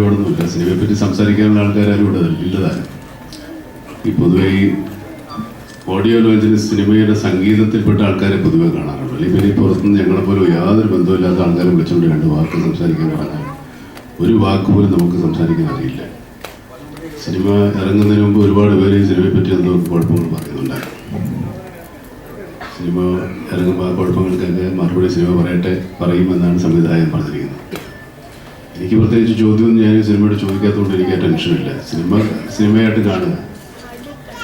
ഒരുപാടൊന്നുമില്ല. സിനിമയെ പറ്റി സംസാരിക്കാനുള്ള ആൾക്കാരും ഇവിടെ ഇല്ലതാണ്. ഈ പൊതുവെ ഈ ഓഡിയോ ലോഞ്ചിന് സിനിമയുടെ സംഗീതത്തിൽപ്പെട്ട ആൾക്കാരെ പൊതുവെ കാണാറുള്ളൂ. അല്ലെങ്കിൽ പിന്നെ പുറത്തുനിന്ന് ഞങ്ങളെപ്പോലും യാതൊരു ബന്ധമില്ലാത്ത ആൾക്കാരെ വിളിച്ചുകൊണ്ട് 2 വാക്ക് സംസാരിക്കാൻ പറഞ്ഞാൽ ഒരു വാക്ക് പോലും നമുക്ക് സംസാരിക്കാൻ അറിയില്ല. സിനിമ ഇറങ്ങുന്നതിന് മുമ്പ് ഒരുപാട് പേര് ഈ സിനിമയെ പറ്റി എന്തോ കുഴപ്പങ്ങൾ പറയുന്നുണ്ടായിരുന്നു. സിനിമ ഇറങ്ങുമ്പോൾ ആ കുഴപ്പങ്ങൾക്കൊക്കെ മറുപടി സിനിമ പറയുമെന്നാണ് സംവിധായകൻ പറഞ്ഞിരിക്കുന്നത്. എനിക്ക് പ്രത്യേകിച്ച് ചോദ്യമൊന്നും ഞാൻ ഈ സിനിമയോട് ചോദിക്കാത്തതുകൊണ്ട് എനിക്ക് ആ ടെൻഷനില്ല. സിനിമയായിട്ട് കാണുക.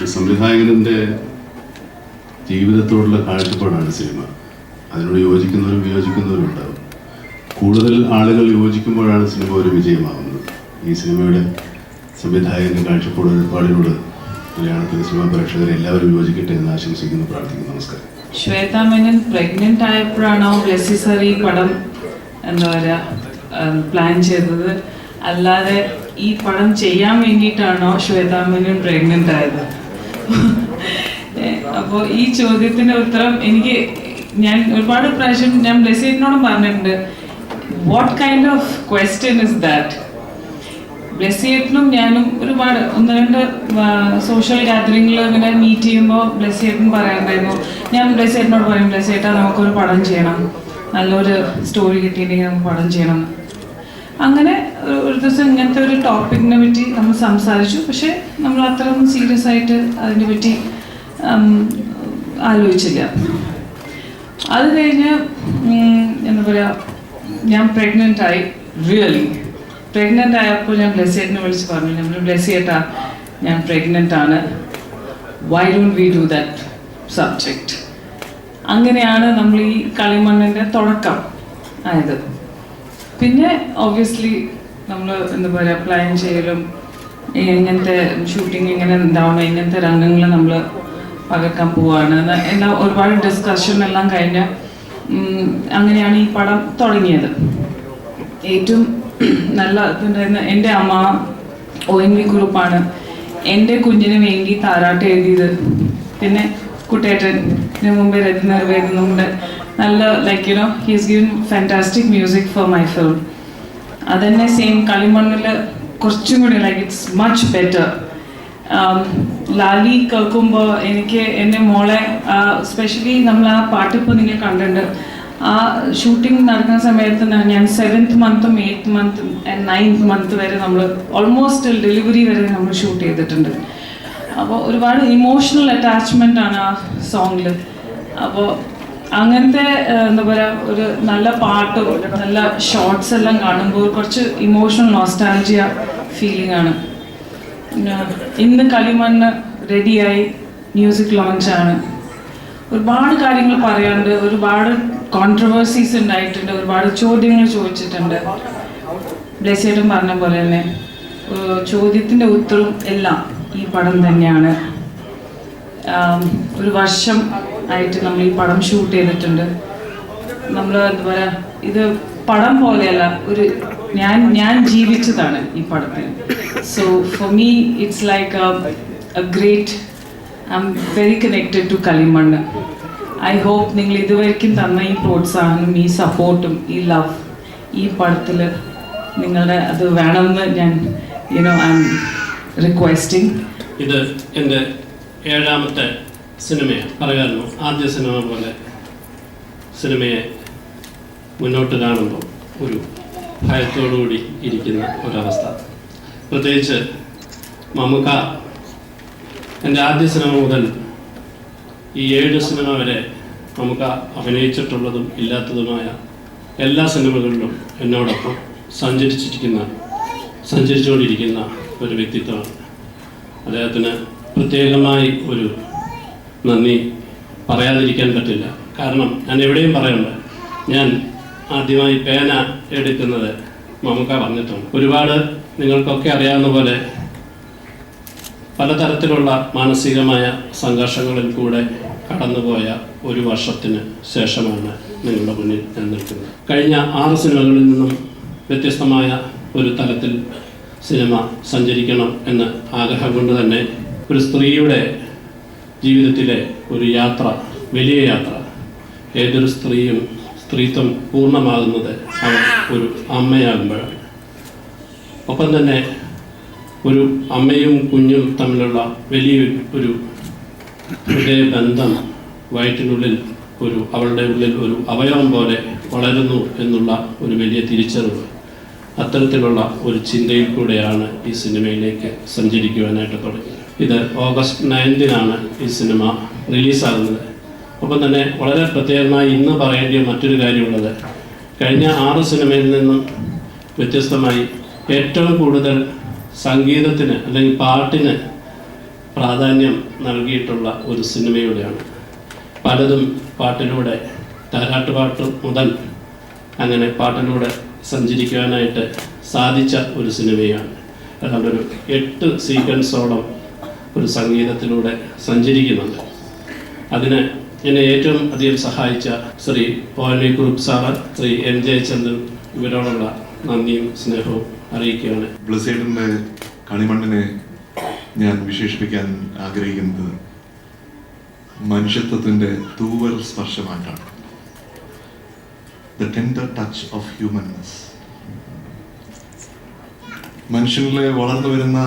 ഈ സംവിധായകൻ്റെ ജീവിതത്തോടുള്ള കാഴ്ചപ്പാടാണ് സിനിമ. അതിനോട് യോജിക്കുന്നവരും വിയോജിക്കുന്നവരും ഉണ്ടാവും. കൂടുതൽ ആളുകൾ യോജിക്കുമ്പോഴാണ് സിനിമ ഒരു വിജയമാകുന്നത്. ഈ സിനിമയുടെ സംവിധായകൻ്റെ കാഴ്ചപ്പാടിനോട് മലയാളത്തിലെ സിനിമ പ്രേക്ഷകരെ എല്ലാവരും യോജിക്കട്ടെ എന്ന് ആശംസിക്കുന്നു, പ്രാർത്ഥിക്കുന്നു. നമസ്കാരം. ശ്വേതാ മേനൻ പ്രഗ്നന്റ് ആയപ്പോഴാണോ ബ്ലെസ്സി സർ ഈ പടം എന്താ പറയുക പ്ലാൻ ചെയ്തത്, അല്ലാതെ ഈ പടം ചെയ്യാൻ വേണ്ടിയിട്ടാണോ ശ്വേതാ മേനൻ പ്രഗ്നന്റ് ആയത്? അപ്പോൾ ഈ ചോദ്യത്തിന്റെ ഉത്തരം ഞാൻ ഒരുപാട് പ്രാവശ്യം ഞാൻ ബ്ലെസ്സിനോടും പറഞ്ഞിട്ടുണ്ട്, what kind of question is that? ബ്ലെസ്സിയേട്ടനും ഞാനും ഒരുപാട് 1-2 സോഷ്യൽ ഗാദറിങ്ങിൽ ഇങ്ങനെ മീറ്റ് ചെയ്യുമ്പോൾ ബ്ലെസ്സിയേട്ടൻ പറയാറുണ്ടായിരുന്നു, ഞാൻ ബ്ലെസ്സിയേട്ടനോട് പറയും, ബ്ലെസ്സിയേട്ടാ നമുക്കൊരു പടം ചെയ്യണം, നല്ലൊരു സ്റ്റോറി കിട്ടിയിട്ടുണ്ടെങ്കിൽ നമുക്ക് പടം ചെയ്യണം. അങ്ങനെ ഒരു ദിവസം ഇങ്ങനത്തെ ഒരു ടോപ്പിക്കിനെ പറ്റി നമ്മൾ സംസാരിച്ചു. പക്ഷെ നമ്മൾ അത്രയൊന്നും സീരിയസ് ആയിട്ട് അതിനെ പറ്റി ആലോചിച്ചില്ല. അത് കഴിഞ്ഞ് എന്താ പറയുക, ഞാൻ പ്രഗ്നൻ്റ് ആയി. റിയലി പ്രഗ്നൻ്റ് ആയപ്പോൾ ഞാൻ ബ്ലെസ്സിയേട്ടനെ വിളിച്ച് പറഞ്ഞു, നമ്മൾ ബ്ലെസ്സിയേട്ടാ ഞാൻ പ്രഗ്നൻ്റ് ആണ്, why don't we do that subject? അങ്ങനെയാണ് നമ്മൾ ഈ കളിമണ്ണിൻ്റെ തുടക്കം ആയത്. പിന്നെ ഒബ്വിയസ്ലി നമ്മൾ എന്താ പറയുക പ്ലാൻ ചെയ്യലും ഇങ്ങനത്തെ ഷൂട്ടിങ് ഇങ്ങനെ ഉണ്ടാവണം, ഇങ്ങനത്തെ രംഗങ്ങൾ നമ്മൾ പകർക്കാൻ പോവാണ് എല്ലാം ഒരുപാട് ഡിസ്കഷൻ എല്ലാം കഴിഞ്ഞ് അങ്ങനെയാണ് ഈ പടം തുടങ്ങിയത്. ഏറ്റവും നല്ല ഇതുണ്ടായിരുന്ന എൻ്റെ അമ്മ ONV കുറുപ്പാണ് എൻ്റെ കുഞ്ഞിന് വേണ്ടി താരാട്ട് എഴുതിയത്. പിന്നെ കുട്ടേട്ടന് മുമ്പേ രതി നിർവേദനുണ്ട്. നല്ല like you know he's given fantastic music for my film. അതന്നെ സെയിം കളിമണ്ണിൽ കുറച്ചും കൂടി like it's much better. Lali കേൾക്കുമ്പോൾ എനിക്ക് എൻ്റെ മോളെ സ്പെഷ്യലി നമ്മൾ ആ പാട്ടിപ്പോൾ നിങ്ങൾ കണ്ടിട്ടുണ്ട്. ആ ഷൂട്ടിംഗ് നടക്കുന്ന സമയത്ത് ഞാൻ 7th മന്തും 8th മന്തും 9th മന്ത് വരെ നമ്മൾ ഓൾമോസ്റ്റ് ഡെലിവറി വരെ നമ്മൾ ഷൂട്ട് ചെയ്തിട്ടുണ്ട്. അപ്പോൾ ഒരുപാട് ഇമോഷണൽ അറ്റാച്ച്മെൻ്റ് ആണ് ആ സോങ്ങിൽ. അപ്പോൾ അങ്ങനത്തെ എന്താ പറയുക ഒരു നല്ല പാട്ടും നല്ല ഷോർട്സ് എല്ലാം കാണുമ്പോൾ കുറച്ച് ഇമോഷണൽ നോസ്റ്റാൾജിയ ഫീലിംഗ് ആണ്. ഇന്ന് കളിമണ്ണ് റെഡിയായി, മ്യൂസിക് ലോഞ്ചാണ്. ഒരുപാട് കാര്യങ്ങൾ പറയാനുണ്ട്, ഒരുപാട് കോൺട്രവേഴ്സീസ് ഉണ്ടായിട്ടുണ്ട്, ഒരുപാട് ചോദ്യങ്ങൾ ചോദിച്ചിട്ടുണ്ട്. ബ്ലെസ്സിയേട്ടൻ പറഞ്ഞ പോലെ തന്നെ ചോദ്യത്തിൻ്റെ ഉത്തരവും എല്ലാം ഈ പടം തന്നെയാണ്. 1 വർഷം ആയിട്ട് നമ്മൾ ഈ പടം ഷൂട്ട് ചെയ്തിട്ടുണ്ട്. നമ്മൾ എന്താ പറയുക, ഇത് പടം പോലെയല്ല, ഞാൻ ജീവിച്ചതാണ് ഈ പടത്തിൽ. So for me it's like a great, I am very connected to Kalimannu. I hope നിങ്ങൾ ഇതുവരെയ്ക്കും തന്ന ഈ പ്രോത്സാഹനം, ഈ സപ്പോർട്ടും, ഈ ലവ് ഈ പടത്തിൽ നിങ്ങളുടെ അത് വേണമെന്ന് ഞാൻ ഐ എം റിക്വസ്റ്റിംഗ്. ഇത് എൻ്റെ 7ാമത്തെ സിനിമയാണ്. പറയാറുണ്ട്, ആദ്യ സിനിമ പോലെ സിനിമയെ മുന്നോട്ട് കാണുമ്പോൾ ഒരു ഭയത്തോടുകൂടി ഇരിക്കുന്ന ഒരവസ്ഥ. പ്രത്യേകിച്ച് മമ്മൂക്ക എൻ്റെ ആദ്യ സിനിമ മുതൽ ഈ 7 സിനിമ വരെ മമ്മൂക്ക അഭിനയിച്ചിട്ടുള്ളതും ഇല്ലാത്തതുമായ എല്ലാ സിനിമകളിലും എന്നോടൊപ്പം സഞ്ചരിച്ചുകൊണ്ടിരിക്കുന്ന ഒരു വ്യക്തിത്വമാണ്. അദ്ദേഹത്തിന് പ്രത്യേകമായി ഒരു നന്ദി പറയാതിരിക്കാൻ പറ്റില്ല. കാരണം ഞാൻ എവിടെയും പറയുന്നത്, ഞാൻ ആദ്യമായി പേന എടുക്കുന്നത് മമ്മൂക്ക പറഞ്ഞിട്ടുണ്ട്. ഒരുപാട് നിങ്ങൾക്കൊക്കെ അറിയാവുന്ന പോലെ പലതരത്തിലുള്ള മാനസികമായ സംഘർഷങ്ങളിൽ കൂടെ കടന്നുപോയ 1 വർഷത്തിന് ശേഷമാണ് നിങ്ങളുടെ മുന്നിൽ ഞാൻ നിൽക്കുന്നത്. കഴിഞ്ഞ 6 സിനിമകളിൽ നിന്നും വ്യത്യസ്തമായ ഒരു തലത്തിൽ സിനിമ സഞ്ചരിക്കണം എന്ന ആഗ്രഹം കൊണ്ട് തന്നെ ഒരു സ്ത്രീയുടെ ജീവിതത്തിലെ ഒരു യാത്ര, വലിയ യാത്ര. ഏതൊരു സ്ത്രീത്വം പൂർണ്ണമാകുന്നത് അവർ ഒരു അമ്മയാകുമ്പോഴാണ്. ഒപ്പം തന്നെ ഒരു അമ്മയും കുഞ്ഞും തമ്മിലുള്ള വലിയൊരു ഹൃദയബന്ധം വയറ്റിനുള്ളിൽ അവളുടെ ഉള്ളിൽ ഒരു അവയവം പോലെ വളരുന്നു എന്നുള്ള ഒരു വലിയ തിരിച്ചറിവ്, അത്തരത്തിലുള്ള ഒരു ചിന്തയിൽ കൂടെയാണ് ഈ സിനിമയിലേക്ക് സഞ്ചരിക്കുവാനായിട്ട് തുടങ്ങിയത്. ഇത് ഓഗസ്റ്റ് 9-നാണ് ഈ സിനിമ റിലീസാകുന്നത്. ഒപ്പം തന്നെ വളരെ പ്രത്യേകമായി ഇന്ന് പറയേണ്ട മറ്റൊരു കാര്യമുള്ളത്, കഴിഞ്ഞ 6 സിനിമയിൽ നിന്നും വ്യത്യസ്തമായി ഏറ്റവും കൂടുതൽ സംഗീതത്തിന് അല്ലെങ്കിൽ പാട്ടിന് പ്രാധാന്യം നൽകിയിട്ടുള്ള ഒരു സിനിമയുടെയാണ്. പലതും പാട്ടിലൂടെ, താരാട്ടുപാട്ട് മുതൽ അങ്ങനെ പാട്ടിലൂടെ സഞ്ചരിക്കുവാനായിട്ട് സാധിച്ച ഒരു സിനിമയാണ്. അതുകൊണ്ട് ഒരു 8 സീക്വൻസോളം ഒരു സംഗീതത്തിലൂടെ സഞ്ചരിക്കുന്നുണ്ട്. അതിന് എന്നെ ഏറ്റവും അധികം സഹായിച്ച Shri ONV Kurup sir, Shri M Jayachandran, ഇവരോടുള്ള നന്ദിയും സ്നേഹവും അറിയിക്കുകയാണ്. ബ്ലസ്സേട്ടൻ്റെ കളിമണ്ണിനെ ഞാൻ വിശേഷിപ്പിക്കാൻ ആഗ്രഹിക്കുന്നത് മനുഷ്യത്വത്തിൻ്റെ തൂവൽ സ്പർശമായിട്ടാണ്. The tender touch of humanness. മനുഷ്യനിലെ വളർന്നു വരുന്ന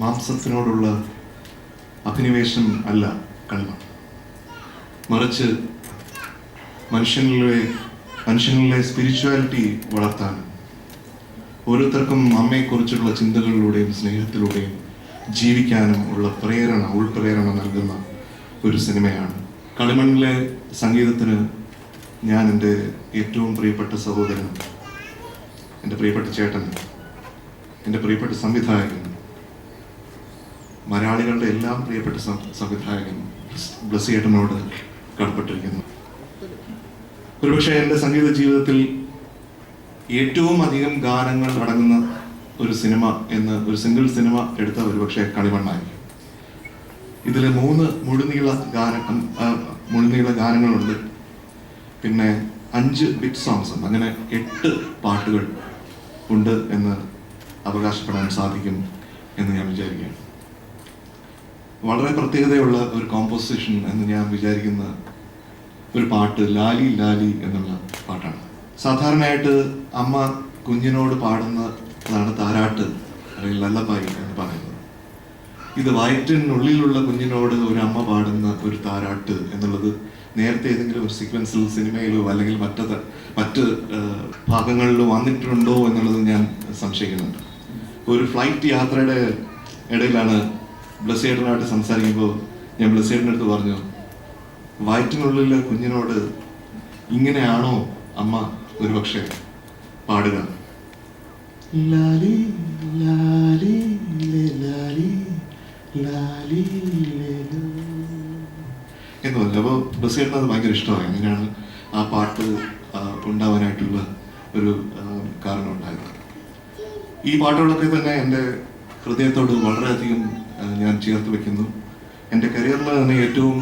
മാംസത്തിനോടുള്ള അഭിനിവേശം അല്ല കളിമൺ, മറിച്ച് മനുഷ്യനിലെ സ്പിരിച്വാലിറ്റി വളർത്താൻ ഓരോരുത്തർക്കും അമ്മയെക്കുറിച്ചുള്ള ചിന്തകളിലൂടെയും സ്നേഹത്തിലൂടെയും ജീവിക്കാനും ഉള്ള ഉൾപ്രേരണ നൽകുന്ന ഒരു സിനിമയാണ്. കളിമണ്ണിലെ സംഗീതത്തിന് ഞാൻ എൻ്റെ ഏറ്റവും പ്രിയപ്പെട്ട സഹോദരൻ, എൻ്റെ പ്രിയപ്പെട്ട ചേട്ടൻ, എൻ്റെ പ്രിയപ്പെട്ട സംവിധായകൻ, മലയാളികളുടെ എല്ലാം പ്രിയപ്പെട്ട സംവിധായകൻ ബ്ലസ്സിയേട്ടനോട് കടപ്പെട്ടിരിക്കുന്നു. ഒരുപക്ഷെ എൻ്റെ സംഗീത ജീവിതത്തിൽ ഏറ്റവും അധികം ഗാനങ്ങൾ അടങ്ങുന്ന ഒരു സിനിമ എന്ന് ഒരു സിംഗിൾ സിനിമ എടുത്ത ഒരുപക്ഷെ കളിമണ്ണായിരിക്കും. ഇതിൽ 3 മുഴുനീള ഗാനങ്ങളുണ്ട്, പിന്നെ 5 ബിറ്റ് സോങ്സും, അങ്ങനെ 8 പാട്ടുകൾ ഉണ്ട് എന്ന് അവകാശപ്പെടാൻ സാധിക്കും എന്ന് ഞാൻ വിചാരിക്കുകയാണ്. വളരെ പ്രത്യേകതയുള്ള ഒരു കോമ്പോസിഷൻ എന്ന് ഞാൻ വിചാരിക്കുന്ന ഒരു പാട്ട് ലാലി ലാലി എന്നുള്ള പാട്ടാണ്. സാധാരണയായിട്ട് അമ്മ കുഞ്ഞിനോട് പാടുന്നതാണ് താരാട്ട് അല്ലെങ്കിൽ ലല്ലബായി എന്ന് പറയുന്നത്. ഇത് വയറ്റിനുള്ളിലുള്ള കുഞ്ഞിനോട് ഒരു അമ്മ പാടുന്ന ഒരു താരാട്ട് എന്നുള്ളത് നേരത്തെ ഏതെങ്കിലും ഒരു സീക്വൻസിൽ സിനിമയിലോ അല്ലെങ്കിൽ മറ്റ് ഭാഗങ്ങളിലോ വന്നിട്ടുണ്ടോ എന്നുള്ളത് ഞാൻ സംശയിക്കുന്നുണ്ട്. ഒരു ഫ്ലൈറ്റ് യാത്രയുടെ ഇടയിലാണ് ബ്ലസ്സിയേട്ടനായിട്ട് സംസാരിക്കുമ്പോൾ ഞാൻ ബ്ലസ്സിയേട്ടൻ്റെ അടുത്ത് പറഞ്ഞു, വയറ്റിനുള്ളിലെ കുഞ്ഞിനോട് ഇങ്ങനെയാണോ അമ്മ ഒരുപക്ഷെ പാടുക? ലാലി ലാലി ലാലി ലാലി എന്ന് പറഞ്ഞു. അപ്പോൾ ബ്ലസ്സിയേട്ടന് അത് ഭയങ്കര ഇഷ്ടമായി. അങ്ങനെയാണ് ആ പാട്ട് ഉണ്ടാവാനായിട്ടുള്ള ഒരു കാരണം ഉണ്ടായത്. ഈ പാട്ടുകളൊക്കെ തന്നെ എൻ്റെ ഹൃദയത്തോട് വളരെയധികം ഞാൻ ചേർത്ത് വെക്കുന്നു. എൻ്റെ കരിയറിൽ തന്നെ ഏറ്റവും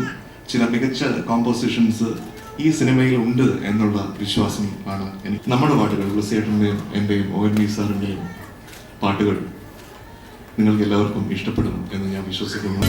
ചില മികച്ച കോമ്പോസിഷൻസ് ഈ സിനിമയിൽ ഉണ്ട് എന്നുള്ള വിശ്വാസം ആണ് എനിക്ക്. നമ്മുടെ പാട്ടുകൾ, ബ്ലസ്സിയേട്ടൻ്റെയും എൻ്റെയും ONV സാറിൻ്റെയും പാട്ടുകൾ നിങ്ങൾക്ക് എല്ലാവർക്കും ഇഷ്ടപ്പെടും എന്ന് ഞാൻ വിശ്വസിക്കുന്നു.